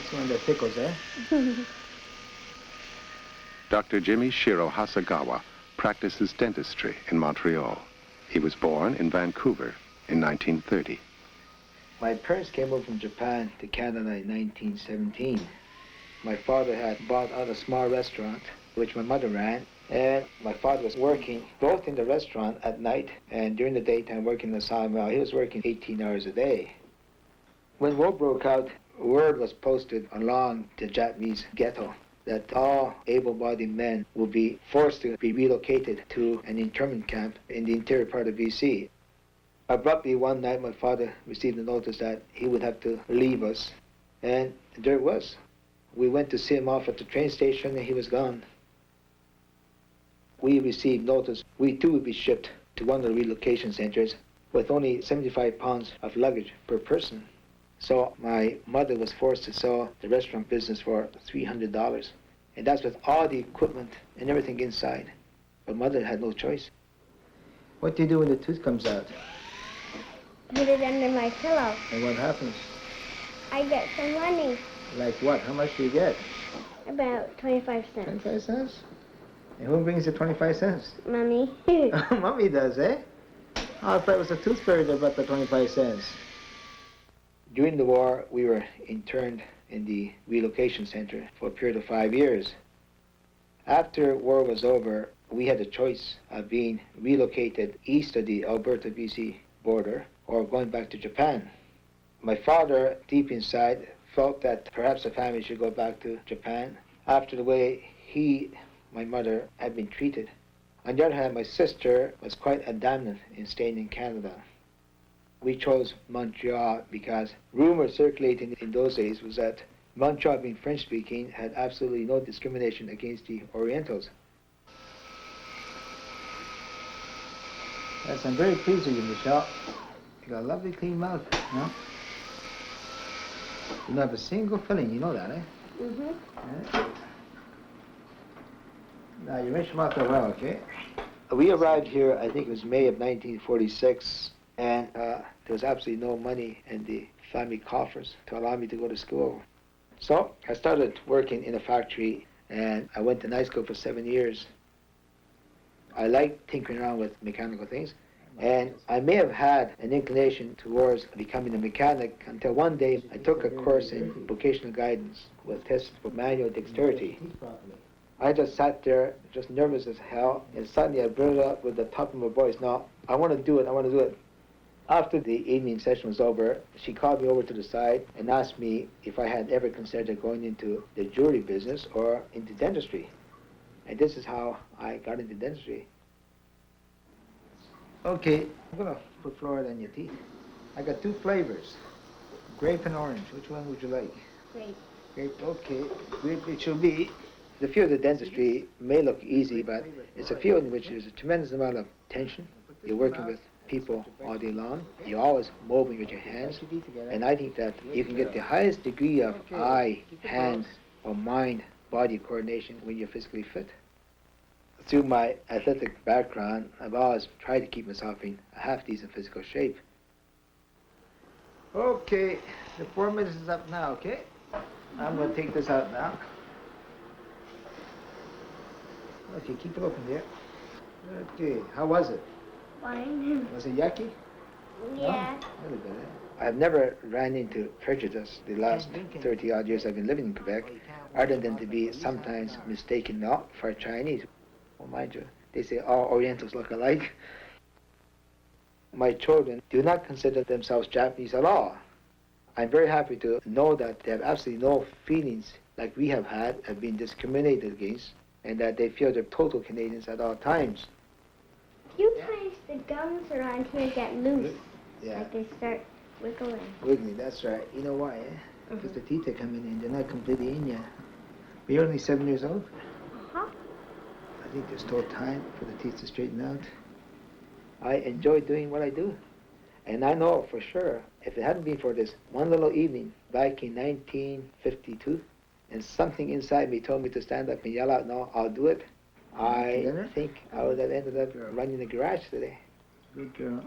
That's one that tickles, eh? Dr. Jimmy Shiro Hasagawa practices dentistry in Montreal. He was born in Vancouver in 1930. My parents came over from Japan to Canada in 1917. My father had bought out a small restaurant, which my mother ran, and my father was working both in the restaurant at night and during the daytime working in the sawmill. He was working 18 hours a day. When war broke out, word was posted along the Japanese ghetto that all able-bodied men would be forced to be relocated to an internment camp in the interior part of BC. Abruptly one night my father received a notice that he would have to leave us, and there it was. We went to see him off at the train station and he was gone. We received notice we too would be shipped to one of the relocation centers with only 75 pounds of luggage per person. So my mother was forced to sell the restaurant business for $300. And that's with all the equipment and everything inside. But mother had no choice. What do you do when the tooth comes out? Put it under my pillow. And what happens? I get some money. Like what? How much do you get? About 25 cents. 25 cents? And who brings the 25 cents? Mommy. Mommy does, eh? Oh, I thought it was the tooth fairy that brought the 25 cents. During the war, we were interned in the relocation center for a period of 5 years. After war was over, we had a choice of being relocated east of the Alberta-BC border or going back to Japan. My father, deep inside, felt that perhaps the family should go back to Japan after the way my mother, had been treated. On the other hand, my sister was quite adamant in staying in Canada. We chose Montreal because rumors circulating in those days was that Montreal, being French-speaking, had absolutely no discrimination against the Orientals. Yes, I'm very pleased with you, Michelle. You got a lovely clean mouth, you know? You don't have a single filling, you know that, eh? Mm-hmm. Yeah. Now, you rinse your mouth out well, okay? We arrived here, I think it was May of 1946, and there was absolutely no money in the family coffers to allow me to go to school. So I started working in a factory, and I went to night school for 7 years. I liked tinkering around with mechanical things, and I may have had an inclination towards becoming a mechanic until one day I took a course in vocational guidance with tests for manual dexterity. I just sat there, just nervous as hell, and suddenly I blurted out with the top of my voice, "No, I want to do it, I want to do it." After the evening session was over, she called me over to the side and asked me if I had ever considered going into the jewelry business or into dentistry. And this is how I got into dentistry. Okay, I'm going to put fluoride on your teeth. I got 2 flavors, grape and orange. Which one would you like? Grape. Grape, okay. Grape it shall be. The field of dentistry may look easy, but it's a field in which there's a tremendous amount of tension. You're working with people all day long. You're always moving with your hands. And I think that you can get the highest degree of eye, hand, or mind, body coordination when you're physically fit. Through my athletic background, I've always tried to keep myself in a half-decent physical shape. Okay, the 4 minutes is up now, okay? I'm going to take this out now. Okay, keep it open there. Okay, how was it? Fine. Was it yucky? Yeah. No? Really good, eh? I've never ran into prejudice the last 30-odd years I've been living in Quebec, other than to be sometimes mistaken not for Chinese. Well, mind you, they say all Orientals look alike. My children do not consider themselves Japanese at all. I'm very happy to know that they have absolutely no feelings like we have had of being discriminated against, and that they feel they're total Canadians at all times. Few times the gums around here get loose. Yeah. Like they start wiggling. Wiggling, that's right. You know why, eh? Because the teeth are coming in. They're not completely in yet. But you're only 7 years old. Uh-huh. I think there's still time for the teeth to straighten out. I enjoy doing what I do. And I know for sure, if it hadn't been for this one little evening back in 1952, and something inside me told me to stand up and yell out, "No, I'll do it," I think I would have ended up running the garage today. Good girl.